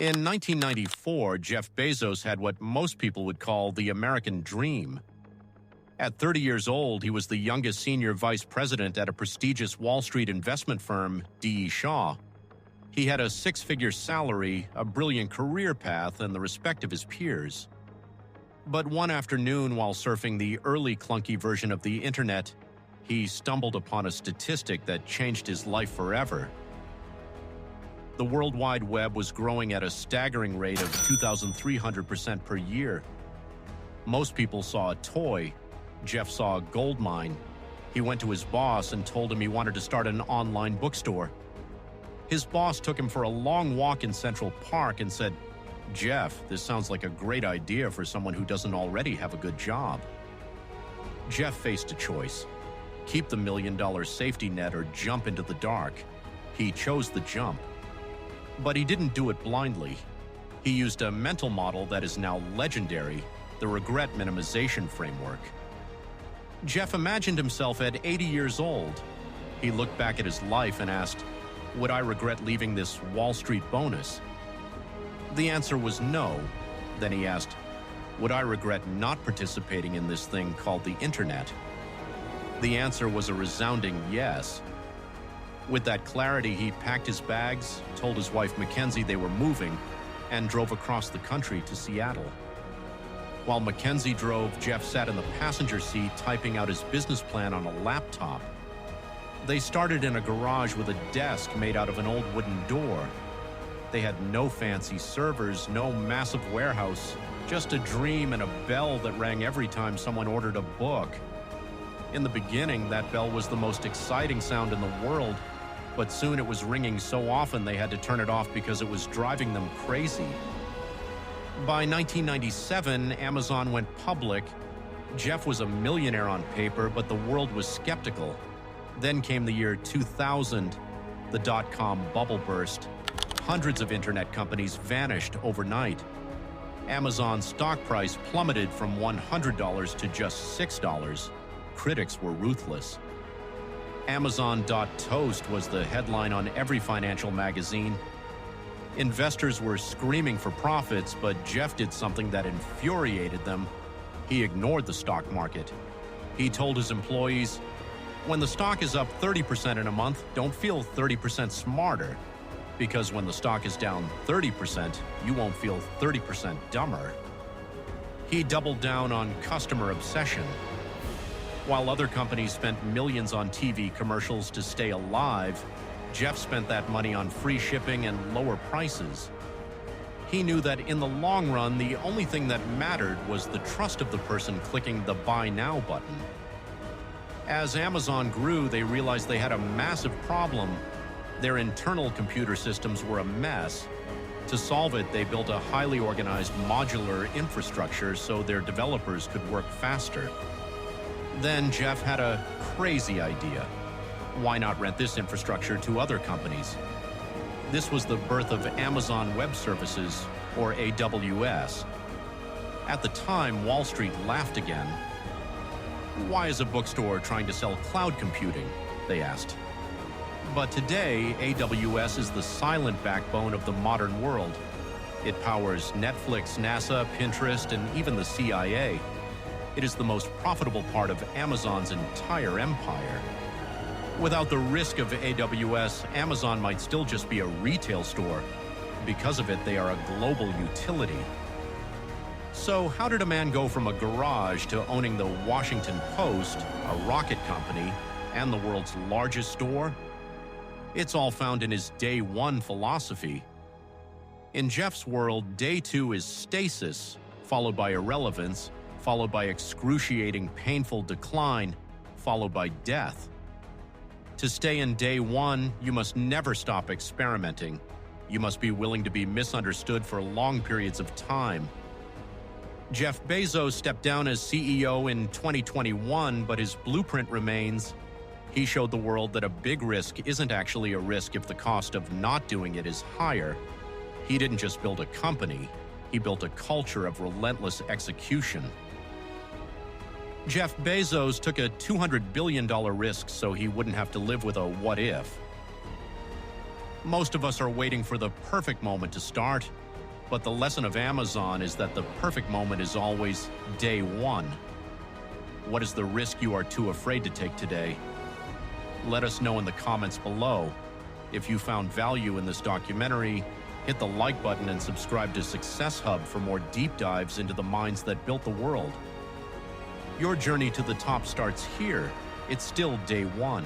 In 1994, Jeff Bezos had what most people would call the American dream. At 30 years old, he was the youngest senior vice president at a prestigious Wall Street investment firm, D.E. Shaw. He had a six-figure salary, a brilliant career path, and the respect of his peers. But one afternoon, while surfing the early clunky version of the internet, he stumbled upon a statistic that changed his life forever. The World Wide Web was growing at a staggering rate of 2,300% per year. Most people saw a toy. Jeff saw a goldmine. He went to his boss and told him he wanted to start an online bookstore. His boss took him for a long walk in Central Park and said, "Jeff, this sounds like a great idea for someone who doesn't already have a good job." Jeff faced a choice: keep the $1 million safety net or jump into the dark. He chose the jump. But he didn't do it blindly. He used a mental model that is now legendary, the regret minimization framework. Jeff imagined himself at 80 years old. He looked back at his life and asked, "Would I regret leaving this Wall Street bonus?" The answer was no. Then he asked, "Would I regret not participating in this thing called the internet?" The answer was a resounding yes. With that clarity, he packed his bags, told his wife Mackenzie they were moving, and drove across the country to Seattle. While Mackenzie drove, Jeff sat in the passenger seat typing out his business plan on a laptop. They started in a garage with a desk made out of an old wooden door. They had no fancy servers, no massive warehouse, just a dream and a bell that rang every time someone ordered a book. In the beginning, that bell was the most exciting sound in the world, but soon it was ringing so often they had to turn it off because it was driving them crazy. By 1997, Amazon went public. Jeff was a millionaire on paper, but the world was skeptical. Then came the year 2000. The dot-com bubble burst. Hundreds of internet companies vanished overnight. Amazon's stock price plummeted from $100 to just $6. Critics were ruthless. Amazon.toast was the headline on every financial magazine. Investors were screaming for profits, but Jeff did something that infuriated them. He ignored the stock market. He told his employees, "When the stock is up 30% in a month, don't feel 30% smarter. Because when the stock is down 30%, you won't feel 30% dumber." He doubled down on customer obsession. While other companies spent millions on TV commercials to stay alive, Jeff spent that money on free shipping and lower prices. He knew that in the long run, the only thing that mattered was the trust of the person clicking the Buy Now button. As Amazon grew, they realized they had a massive problem. Their internal computer systems were a mess. To solve it, they built a highly organized modular infrastructure so their developers could work faster. Then Jeff had a crazy idea. Why not rent this infrastructure to other companies? This was the birth of Amazon Web Services, or AWS. At the time, Wall Street laughed again. "Why is a bookstore trying to sell cloud computing?" they asked. But today, AWS is the silent backbone of the modern world. It powers Netflix, NASA, Pinterest, and even the CIA. It is the most profitable part of Amazon's entire empire. Without the risk of AWS, Amazon might still just be a retail store. Because of it, they are a global utility. So how did a man go from a garage to owning the Washington Post, a rocket company, and the world's largest store? It's all found in his Day One philosophy. In Jeff's world, Day Two is stasis, followed by irrelevance, followed by excruciating, painful decline, followed by death. To stay in Day One, you must never stop experimenting. You must be willing to be misunderstood for long periods of time. Jeff Bezos stepped down as CEO in 2021, but his blueprint remains. He showed the world that a big risk isn't actually a risk if the cost of not doing it is higher. He didn't just build a company, he built a culture of relentless execution. Jeff Bezos took a $200 billion risk so he wouldn't have to live with a what if. Most of us are waiting for the perfect moment to start. But the lesson of Amazon is that the perfect moment is always day one. What is the risk you are too afraid to take today? Let us know in the comments below. If you found value in this documentary, hit the like button and subscribe to Success Hub for more deep dives into the minds that built the world. Your journey to the top starts here. It's still day one.